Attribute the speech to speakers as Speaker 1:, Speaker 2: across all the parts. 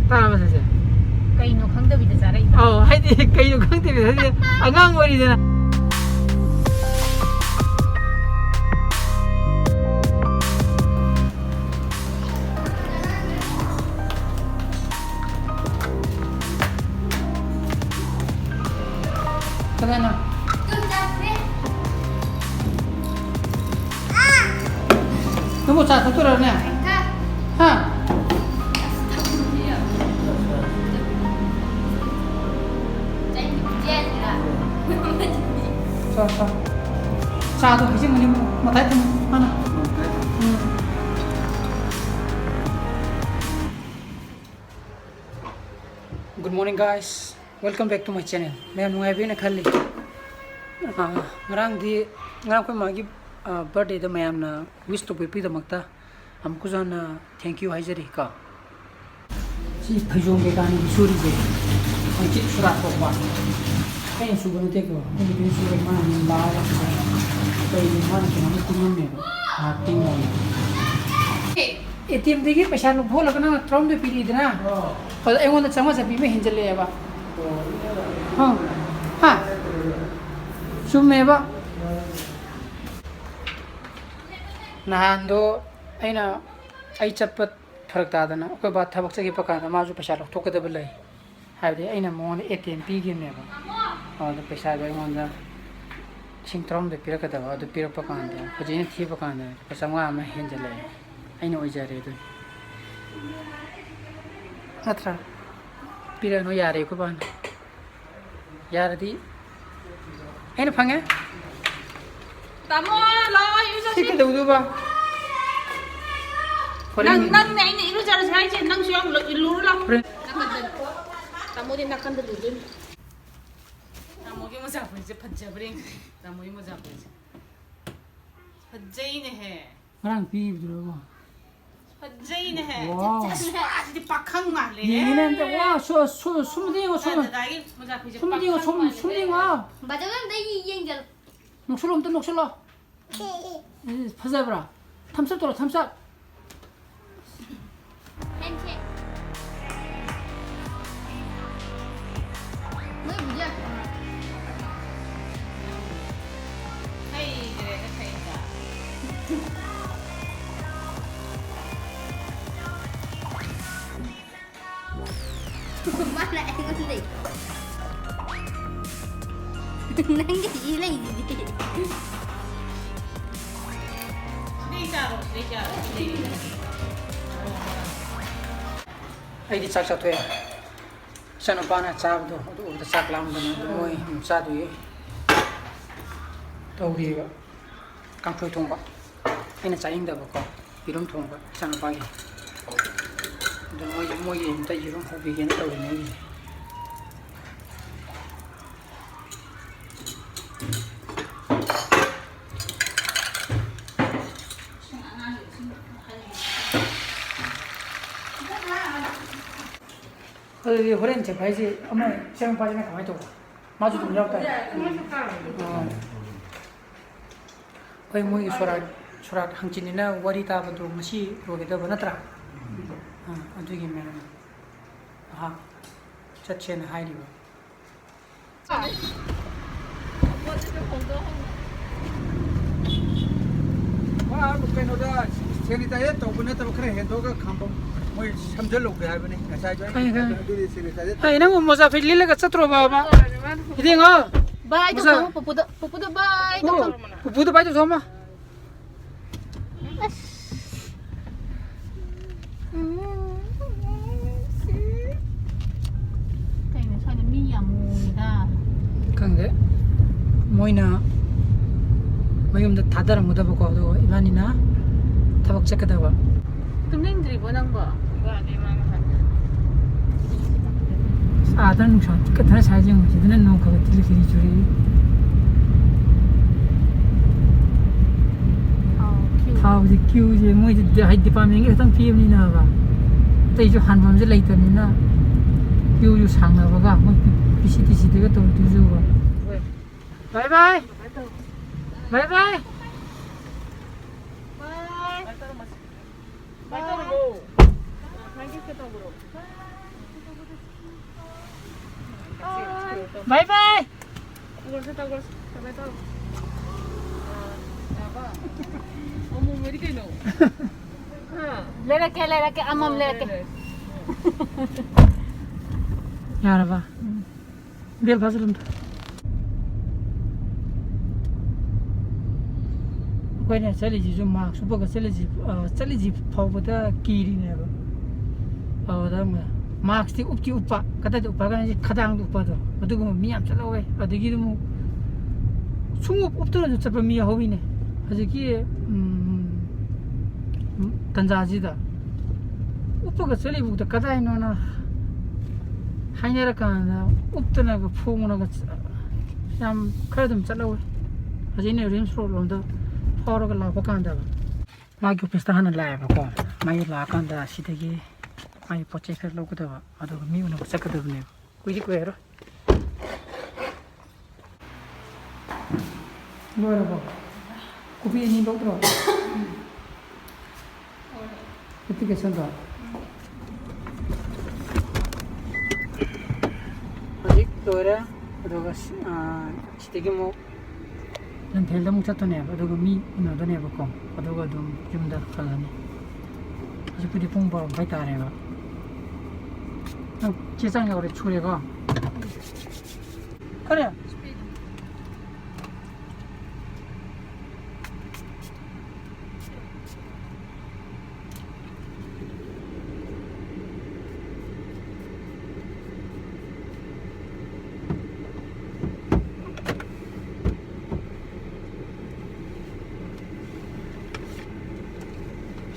Speaker 1: 따라봐 사실.
Speaker 2: Kaino khangdabida charai.
Speaker 1: 하이디 그이노 캉테비 사실 아강 어리잖아. 그러나 너무 잘 듣더라네. 하. Sao thôi chứ mà thấy không ăn Good morning guys, welcome back to my channel. मैं नूंगा भी न खाली ngarang ko magi birthday da mayamna wish to pipi da makta हमको जाना thank you हाइजरी का सी फजों के गाने की सूरी से अंकित सुरा को बा कहीं सुबह ने देखो कहीं भी सुबह मां ने लाया कहीं मां के नाम कुमन में हाटिंग हो एटीएम देखिए पैसा नु भोल लगना ट्रम दे पीली देना और एगोन द चमच पी में हिंजले है बा हां हां सुमे बा नांदो अइना आई चप्पत फरक तादना ओके बाद थबक से पकाना माजु पैसा लौथोकदब लई हाबदे अइना मोन एटीएम पी गिनेबा और पैसा दे मोन सिंगट्रम दे पिरकदब अदु पिरप कांदे फजिन थीप कांदे पैसा मा मा हिंजले अइना ओइजारे दु नत्रा पिरनो यारे को बान यारदी अइना फंगे
Speaker 2: Tamo lo iru
Speaker 1: सिके दुबा
Speaker 2: nang nei ni iru jar sai che nang syong lo ilu la tamo din nakan da dudun tamo ge mo ja phe je phajja bring tamo mo ja phe je phajjai ne he
Speaker 1: rang pi duba
Speaker 2: phajjai ne he
Speaker 1: wow
Speaker 2: di pakhang ma le
Speaker 1: ni nan da wa so sumding so
Speaker 2: dai mo ja phe je
Speaker 1: sumding wa
Speaker 2: bajagan dai yengjal
Speaker 1: 녹슬롬 또 녹슬러 파자브라 탐삽 돌아 탐삽
Speaker 2: handshake 뭐야 뭐야 hey 그래 그래 말라 이건데 nange ile idi ai di chak thwe sano pana chab do da chak lam da moi sa du ye touwi ga kang thoi thong ba aina chaing da ba ko pirum thong ba sano pa gi da moi yin ta yirum ho bi gen touwi ne 그 호렌 제 바이지 엄마 시험 빠지면 가만히 둬 마주 좀 잡다 거의 뭐 이 소라 항진이나 와리다 봐도 무시 로게다 보나더라 어두기면 아 자체는 하이리고 와 그래노다 세리다에 또 보내다 그래 해도가 감봉 moi samjal log gaya bane ऐसा जो है ai na mo moza phili lega chatro ba ba idinga bye to ko pupuda bye to
Speaker 1: pupuda bye to soma
Speaker 2: kaina chana mi yamuda
Speaker 1: kange moina mayumda 다다라 못 하고 도 이만이나 타박 체크다 봐
Speaker 2: tumlindri bo nang ba
Speaker 1: 아단 셔 끝에 사진 지는 놓고 딜 길이 줄이 타우디 큐지 뭐 이제 하이디 파밍에 당 피엠니 나가 또 이제 한 번째 레이터니나 큐유 상나버가 뭐 비시디시디가 또 두주고 바이바이 바이바이 바이 Bye bye.
Speaker 3: Lelaki amam lelaki.
Speaker 1: Yaraba. Bel hazırlandı. Koyne seleci cuma subaga seleci pavda kiri ne ba. Avda mı? Maxti upti upa kata upa kan kadang upa do. Adugo miyam chalawe adigi mu sungup uptara jo chapa miya hobi ne. Haziki tanjaji da. Upaga seli bukta kadai no na hainera kan uptana ga phongna ga yam khadum chalawe. Hazine rims road londa phawra ga la pakanda ba. Magi pesta hana la ba ko. Mai la kanda sidagi mai poche fer lokuda ba. Ado mi una sakada ne. Kuji ko ero. Lora ba. Kubi ni lokro. Ketika sanda. Adik lora adoga sidagi mo nan thelda mu chatto ne adoga mi ina do ne ba ko adoga dum jumda khalani. Jadi pung ba bai ta re ba. Chesang yaure chhure ga. Kare.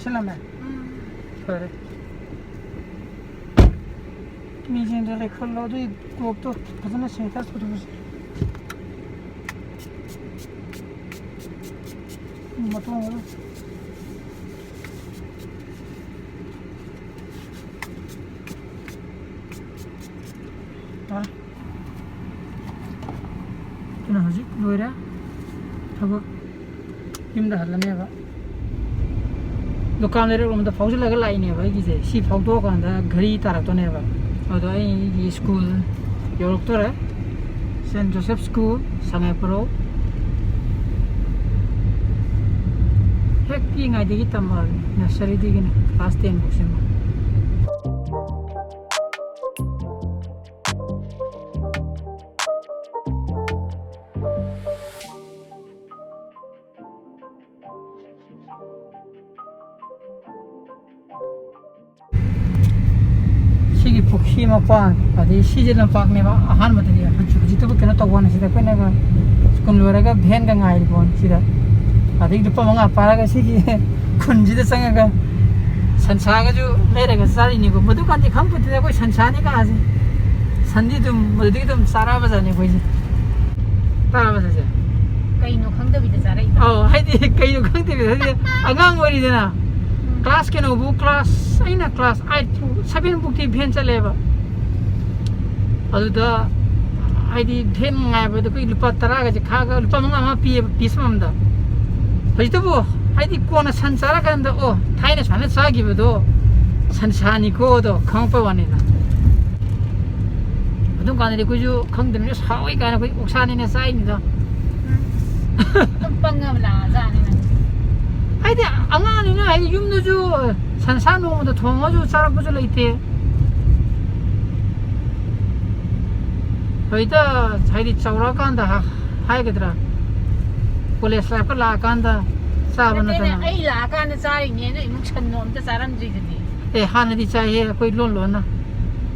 Speaker 1: Selamat. Kare. Mijin de rekhallo do gokto bazana setas putubus. Matong. Ha. Kena haji loira. Thabo. Kimda halane ba. दुकान ले रोम the फौज लगा लाई ने भाई किसे सी photo का अंदर घड़ी तारा तो ने बा और तो ये स्कूल योरक तो है सेंट जोसेफ स्कूल समय प्रो हेक की ngai digi tamar nursery digi na class 10 bukse ma Pukhi mapan, adi season nampak ne ba ahan mata dia. Jitu bu kena tahu na sida kau naga sekolah luar ga bhen ga ngai pon sida. Adi lupa manga para ga sigi kunji de sanga ga sansa ga ju mere ga sari ni ko madu kan di kham put de koi sansa ni ka ase. Sandi tum madu tum sara ba jane koi ji. Tara ba se.
Speaker 3: Kai no khang da bi da sara.
Speaker 1: Oh, hai di kai no khang de bi da. Agang ori de na. Class ke no bu class aina class 8 7 book ti bhen chale ba adu da aidi bhen ngai ba da koi lupa tara ga kha ga lupa manga ma pi pismam da haji to bu aidi kona sansara kan da o thaina chane sa gi ba do sansani ko do khang pa wani na adu kan de ko ju khang de ne sa oi ka na koi oksani ne sai ni da
Speaker 3: pangam la za ni na
Speaker 1: 아이디 앙아니나 아이디 윰노주 산산노모도 동어주 사람부줄 있대. 거기다 자이디 짜우라간다 하이거더라. 콜레스트롤 라간다 사바나다.
Speaker 3: ai la kan sari ni no imuk channom ta saram ji ji.
Speaker 1: 에 하나디 짜해 거기 론론나.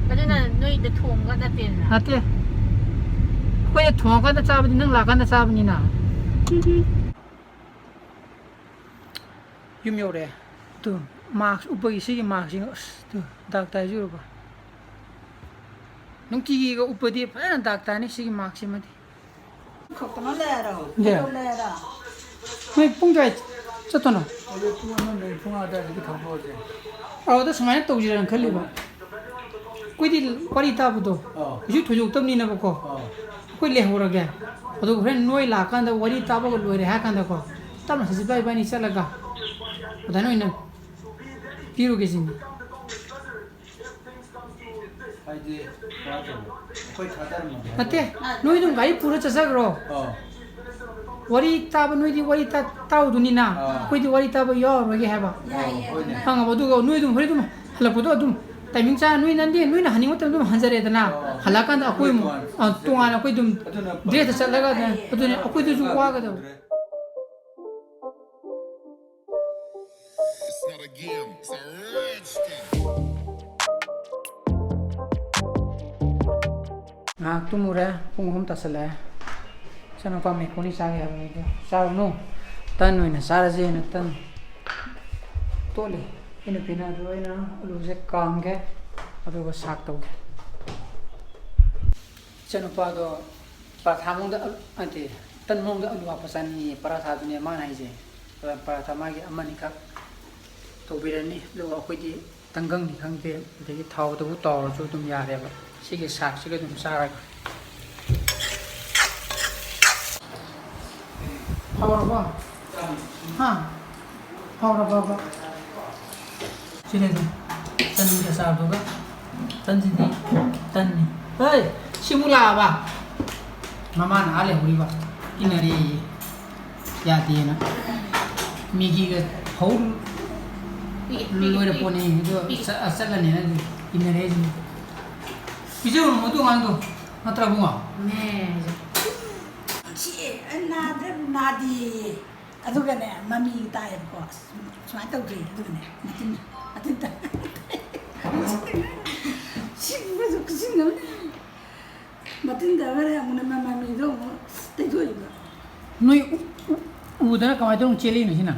Speaker 3: Kaduna noi da thong ga da ten na.
Speaker 1: 하테. 거기 동어간다 짜버니 능 라간다 짜버니나. 유묘래 또 마스 우버기 시기 마스 또 닥타이 주로 봐 농기기가 우버디 파는 닥타니 시기 마스 마디
Speaker 2: 걱정은 내라.
Speaker 1: 네.
Speaker 2: 내라.
Speaker 1: 왜 뽕자이 쳤더나
Speaker 2: 어제 풍하면 내 풍하다 이렇게 더 보지.
Speaker 1: 아우다 스마일 또지랑 걸리고 거기 거리 타부도 유 도juk 땀니나 보고 거기 레호라게 어도 그래 노이 라칸다 거리 타보고 로이래 하칸다 거 땀나 지바이 바니 살라가 Udah no ina, piru ke sini.
Speaker 2: 하이디 맞아. 거의 다 다른 거.
Speaker 1: 나때 너희들 가이 부러 쳤어그러 와리 따바 너희들 와리 따우두니나 거기도 와리 따바 여러게 해봐 방아 봐도 너희들 허리도 할라고도 좀 타이밍 차 너희 난디 너희는 하는 것도 좀 한자리에다나 할라간다 아코이 뭐 동안 아코이 좀 데이터 살라가 어떤 아코이도 좀 와가도
Speaker 4: It's not a game, it's a rich thing.
Speaker 1: tumure pung hom tasale chana pa me koni sa ya me sa no tan no ina sa je na tan tole ina pina do ina lu je kam ge adu ba sak to chana pa do pa thamong da ante tan mong da alu apa sani para tha dunia ma nai je para tha ma ge amani ka to birani lu akoi di tanggang ni khang pe de gi thau to bu to chu tum ya re ba sige sak sige tum sa ra Power ba? Ha? Power ba? Sini tu. Tan ni sa tu ka? Tan sini. Tan ni. Hey, simula ba? Mama na ale huri ba? Inari ya ti na. Migi ka hau lu ada poni itu asal ni na inari ni. Bisa mo tu ngan tu. Matra bunga.
Speaker 3: 네.
Speaker 5: 나들 나디 아두가네 마미 따야 거 스마트 그래 아두가네 맞다 신고서 그 신고 맞는다 그래 아무나 마미도 대도 이거
Speaker 1: Noi udara kamai tu celi ni sina.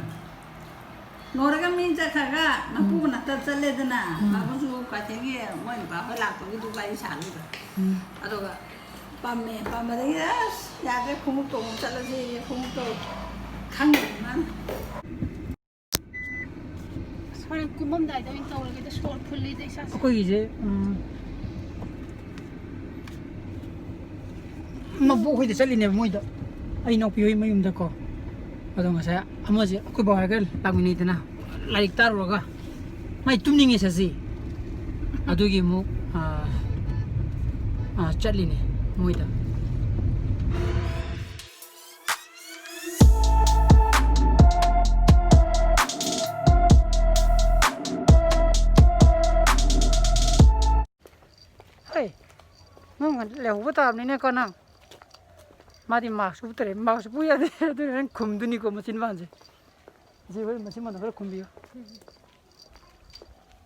Speaker 5: 노래가 민자카가 나쁘고 나타 잘래드나 아버지 같은게 뭐 바빠 라고 두바이 살이다 아두가 밤에 야게 공국도 못 잘라지 공국도 강력만
Speaker 3: 소리 구멍 다이다 윈터 올게도 소리 풀리다 있어.
Speaker 1: Aku ije mabu hui de celi ni moi da. Ai no pioi mai da ko. Ado nga saya ama je aku bawa gal pagmini tana. Laik taru ga. Mai tumning esa si. Ado gi mu celi ni moi da. Hey, nong leo bata ni ne kona. Madi mask utre mask puya de de khumduni ko machine banje. Je bhai machine ma na khumbiyo.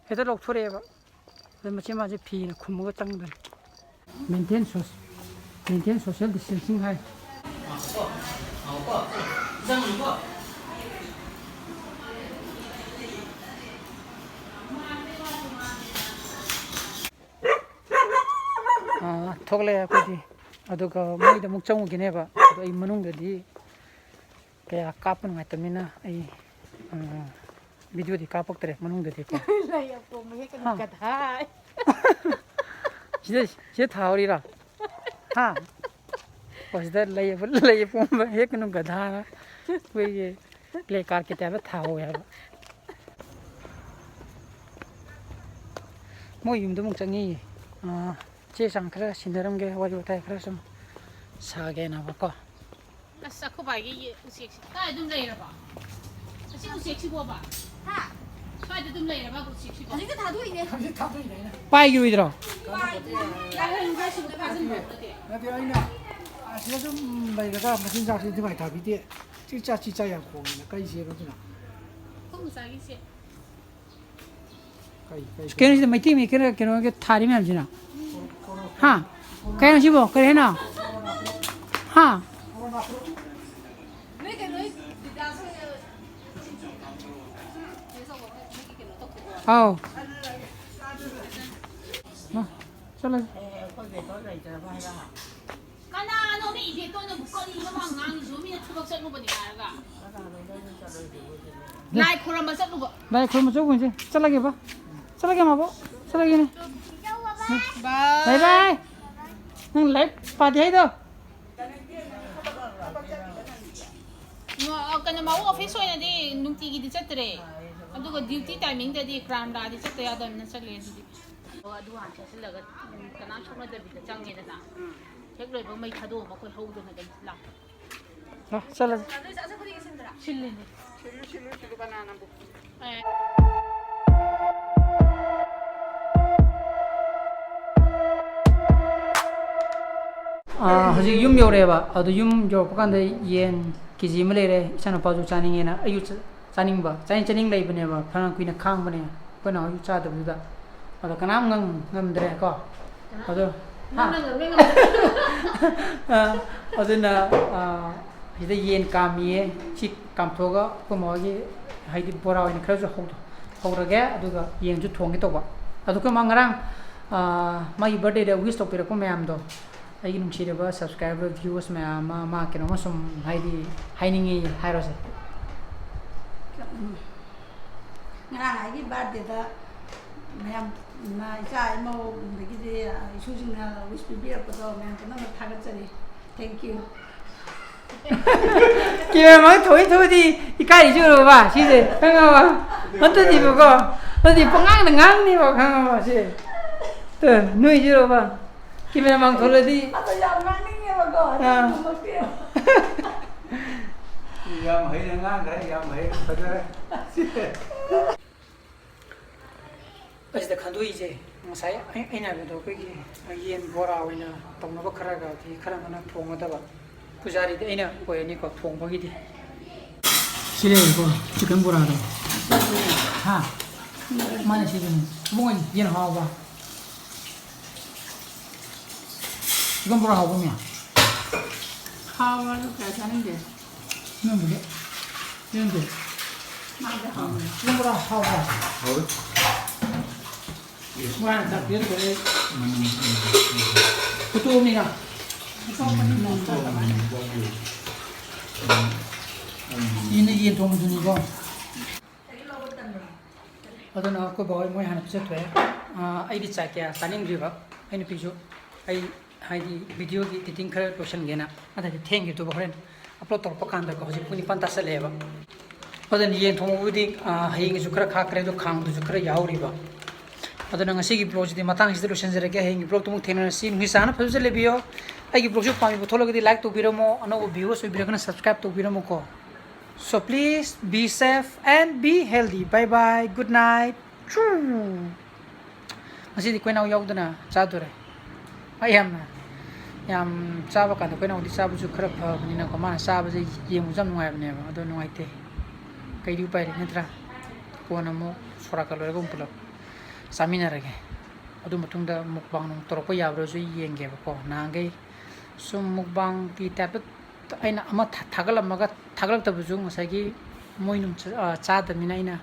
Speaker 1: Heta lok thore ba. De machine ma je phi na khum ga tang da. Maintain social distancing hai. Thokle ko di aduga mai da muk changu gine ba adu ai manung da di kaya kapan ngai tamina ai video di kapak tere manung da di ko
Speaker 3: 라이야 뭐 해가 다.
Speaker 1: je thauri ra ha was da lay pom he kanu gadha na we ye play kar ke tabe thao ya mo yum da muk changi che sang khara sindaram ge wari utai khara sum sa ge na ba ko
Speaker 3: 아싸 코바기 우식시. 나이 좀 레이라 봐. 지금 우식시 뭐 봐. 하. 빠이도 좀 레이라 봐 우식시 봐.
Speaker 5: 이거 다도 이네
Speaker 1: pai gi idra
Speaker 3: 나는 가시 못 가서 뭐 어때?
Speaker 2: 나도 아니나. 아시가 좀 나이가 무슨 자식 좀 많이 답이디. 진짜 양고. 까이 시에거든요.
Speaker 3: 콩 사기시.
Speaker 2: 까이.
Speaker 1: kene se mai ti mi kene ke thari me amjina ha kaya sibo kare na ha
Speaker 3: 왜게 너희 나서 계속 이게 어떻게
Speaker 1: ao chala
Speaker 3: 까나 너네 이제 또는 묶거리 이거 막 낭이 조미는 투박 썰는 거니 알가. 라이 코라만 썰는 거.
Speaker 1: bai khol ma chok je chala ge ba ma bo chala ge ne bye bye nang lai pa de do
Speaker 3: 뭐 그냥 막 오피스 오는데 눈티기도 쳤더래. 아두고 듀티 타이밍 때디 크람다디 쳤대야 되는 썰래. ꯑꯗꯨ ꯍꯥꯟꯅ ꯆꯠꯁꯤꯜꯂꯒ ꯀꯅꯥꯝ ꯁꯣꯛꯅꯗꯕꯤꯗ ꯆꯪꯉꯦꯗꯅ ꯍꯦꯛ ꯂꯣꯏꯕ ꯃꯩ ꯊꯥꯗꯣꯛꯑꯒ ꯑꯩꯈꯣꯏ ꯍꯧꯗꯅ ꯑꯗꯨꯝ ꯂꯥꯛꯄ
Speaker 1: ꯆꯠꯂꯁꯤ
Speaker 3: ꯁꯤꯜꯂꯤꯅꯦ
Speaker 1: ꯁꯤꯜꯂꯨ ꯀꯅꯥꯅꯕꯨ ꯍꯧꯖꯤꯛ ꯌꯨꯝ ꯌꯧꯔꯛꯑꯦꯕ ꯑꯗꯨ ꯌꯨꯝ ꯌꯧꯔꯛꯄ ꯀꯥꯟꯗ ꯌꯦꯟ ꯀꯦꯖꯤ ꯑꯃ ꯂꯩꯔꯦ ꯏꯆꯥꯅꯨꯄꯥꯁꯨ ꯆꯥꯅꯤꯡꯉꯦꯅ ꯑꯩꯁꯨ ꯆꯥꯅꯤꯡꯕ ꯆꯥꯅꯤꯡ ꯂꯩꯕꯅꯦꯕ ꯐꯅ ꯀꯨꯏꯅ ꯈꯥꯡꯕꯅꯦ ꯑꯩꯈꯣꯏꯅ ꯍꯧꯖꯤꯛ ꯆꯥꯗꯕꯗꯨꯗ ꯑꯗꯣ ꯀꯅꯥꯝ ꯉꯝꯗ꯭ꯔꯦ ꯀꯣ ꯑꯗꯣ ꯑꯗꯨꯅ ꯁꯤꯗ ꯌꯦꯟ ꯀꯥꯝꯃꯤꯌꯦ ꯁꯤ ꯀꯥꯝꯊꯣꯛꯑꯒ ꯑꯩꯈꯣꯏ ꯃꯥꯒꯤ ꯍꯥꯏꯗꯤ ꯕꯣꯔꯥ ꯑꯣꯏꯅ ꯈꯔꯁꯨ ꯍꯧꯔꯒꯦ ꯑꯗꯨꯒ ꯌꯦꯟꯁꯨ ꯊꯣꯡꯒꯦ ꯇꯧꯕ ꯑꯗꯣ ꯑꯩꯈꯣꯏ ꯃꯥ ꯉꯔꯥꯡ ꯃꯥꯒꯤ ꯕꯥꯔꯗꯦꯗ ꯋꯤꯁ ꯇꯧꯕꯤꯔꯛꯄ ꯃꯌꯥꯝꯗꯣ ꯑꯩꯒꯤ ꯅꯨꯡꯁꯤꯔꯕ ꯁꯕꯁꯀ꯭ꯔꯥꯏꯕꯔ ꯚ꯭ꯌꯨꯋꯔꯁ ꯃꯌꯥꯝ ꯑꯃ ꯃꯥ ꯀꯩꯅꯣꯝꯃ ꯁꯨꯝ ꯍꯥꯏꯗꯤ ꯍꯥꯏꯅꯤꯡꯉꯤ ꯍꯥꯏꯔꯣꯁꯦ
Speaker 5: Ngarang aigi birthday mayam na icha imo dagidi isujingna wish pibirapado mayam kana thagatsari. Thank you.
Speaker 1: Kaya mga thoy di ikai juro ba size kanga ba anto di ko adi pangang ngang ni ba kanga ba si to nui juro ba kaya mga thoy di
Speaker 5: Ato yang ngani ni ba ko mapio.
Speaker 2: Yam hai ngang rai yam hai padare.
Speaker 1: ꯑꯁꯤꯗ ꯈꯟꯗꯣꯛꯏꯁꯦ ꯉꯁꯥꯏ ꯑꯩꯅ ꯍꯥꯏꯕꯗꯣ ꯑꯩꯈꯣꯏꯒꯤ ꯌꯦꯟ ꯕꯣꯔꯥ ꯑꯣꯏꯅ ꯇꯧꯅꯕ ꯈꯔꯒꯗꯤ ꯈꯔ ꯑꯃꯅ ꯊꯣꯡꯒꯗꯕ ꯄꯨꯖꯥꯔꯤꯗꯤ ꯑꯩꯅ ꯑꯣꯏꯔꯅꯤꯀꯣ ꯊꯣꯡꯕꯒꯤꯗꯤ ꯁꯤ ꯂꯩꯀꯣ ꯆꯤꯛꯀꯟ ꯕꯣꯔꯥꯗꯣ ꯍꯥ ꯃꯥꯅ ꯁꯤꯕꯅꯤ ꯃꯣꯏ ꯌꯦꯟ ꯍꯥꯎꯕ ꯆꯤꯛꯀꯟ ꯕꯣꯔꯥ ꯍꯥꯎꯕ ꯃꯌꯥꯝ
Speaker 5: Hawa ka saninde.
Speaker 1: ꯅꯪꯕꯨꯗꯤ ꯌꯦꯟꯗꯦ ꯆꯤꯛꯀꯟ ꯕꯣꯔꯥ ꯍꯥꯎꯕ Mana tak dia boleh betul ni kan? Ini yen thong tu ni kan? Ada nak aku bawa moi hanap set tu ai di cak ya, taning juga. Ini pisu, ai di video ki editing kerja question gena. Ada di thank you tu bawa upload terpakan dah kau jadi puni pantas leva. Ada ni yen thong udi hai ngi sukra khak kere tu khang tu sukra yau riba. ꯑꯗꯨꯅ ꯉꯁꯤꯒꯤ ꯕ꯭ꯂꯣꯒꯁꯤꯗꯤ ꯃꯇꯥꯡꯁꯤꯗ ꯂꯣꯏꯁꯤꯟꯖꯔꯒꯦ ꯍꯌꯦꯡꯒꯤ ꯕ꯭ꯂꯣꯒꯇ ꯑꯃꯨꯛ ꯊꯦꯡꯅꯔꯁꯤ ꯅꯨꯡꯁꯤꯆꯥꯅ ꯐꯖꯅ ꯂꯩꯕꯤꯌꯣ ꯑꯩꯒꯤ ꯕ꯭ꯂꯣꯒꯁꯨ ꯄꯥꯝꯕꯤꯕ ꯊꯣꯛꯂꯒꯗꯤ ꯂꯥꯏꯛ ꯇꯧꯕꯤꯔꯝꯃꯣ ꯑꯅꯧꯕ ꯚ꯭ꯌꯨꯋꯔꯁ ꯑꯣꯏꯕꯤꯔꯒꯅ ꯁꯕꯁꯀ꯭ꯔꯥꯏꯕ ꯇꯧꯕꯤꯔꯝꯃꯣꯀꯣ so please be safe and be healthy bye bye good night ꯉꯁꯤꯗꯤ ꯀꯣꯏꯅꯥꯎ ꯌꯥꯎꯗꯅ ꯆꯥꯗꯣꯔꯦ ꯑꯩ ꯌꯥꯝ ꯆꯥꯕ ꯀꯥꯟꯗ ꯀꯣꯏꯅꯥꯎꯗꯤ ꯆꯥꯕꯁꯨ ꯈꯔ ꯐꯕꯅꯤꯅꯀꯣ ꯃꯥꯅ ꯆꯥꯕꯁꯦ ꯌꯦꯡꯕꯁꯨ ꯌꯥꯝ ꯅꯨꯡꯉꯥꯏꯕꯅꯦꯕ ꯑꯗꯣ ꯅꯨꯡꯉꯥꯏꯇꯦ ꯀꯩꯗꯤ ꯎꯄꯥꯏ ꯂꯩ ꯅꯠꯇ꯭ꯔꯥ ꯀꯣꯟꯅ ꯑꯃꯨꯛ ꯁꯣꯔꯥꯛꯀ ꯂꯣꯏꯔꯒ ꯑꯃꯨꯛ ꯄꯨꯂꯞ ꯆꯥꯃꯤꯟꯅꯔꯒꯦ ꯑꯗꯨ ꯃꯇꯨꯡꯗ ꯃꯨꯛꯕꯥꯡ ꯅꯨꯡ ꯇꯧꯔꯛꯄ ꯌꯥꯕ꯭ꯔꯁꯨ ꯌꯦꯡꯒꯦꯕꯀꯣ ꯅꯍꯥꯟꯈꯩ ꯁꯨꯝ ꯃꯨꯛꯕꯥꯡꯒꯤ ꯇꯥꯏꯞꯇ ꯑꯩꯅ ꯑꯃ ꯊꯥꯒꯠꯂꯝꯃꯒ ꯊꯥꯒꯠꯂꯛꯇꯕꯁꯨ ꯉꯁꯥꯏꯒꯤ ꯃꯣꯏ ꯅꯨꯡ ꯆꯥꯗꯕꯅꯤꯅ ꯑꯩꯅ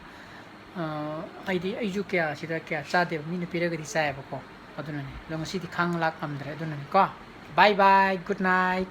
Speaker 1: ꯑꯩꯗꯤ ꯑꯩꯁꯨ ꯀꯌꯥ ꯁꯤꯗ ꯀꯌꯥ ꯆꯥꯗꯦꯕ ꯃꯤꯅ ꯄꯤꯔꯒꯗꯤ ꯆꯥꯏꯌꯦꯕꯀꯣ ꯑꯗꯨꯅꯅꯦ ꯑꯗꯣ ꯉꯁꯤꯗꯤ ꯈꯥꯡ ꯂꯥꯛ ꯉꯝꯗ꯭ꯔꯦ ꯑꯗꯨꯅꯅꯦ ꯀꯣ ꯕꯥꯏ ꯕꯥꯏ ꯒꯨꯗ ꯅꯥꯏꯠ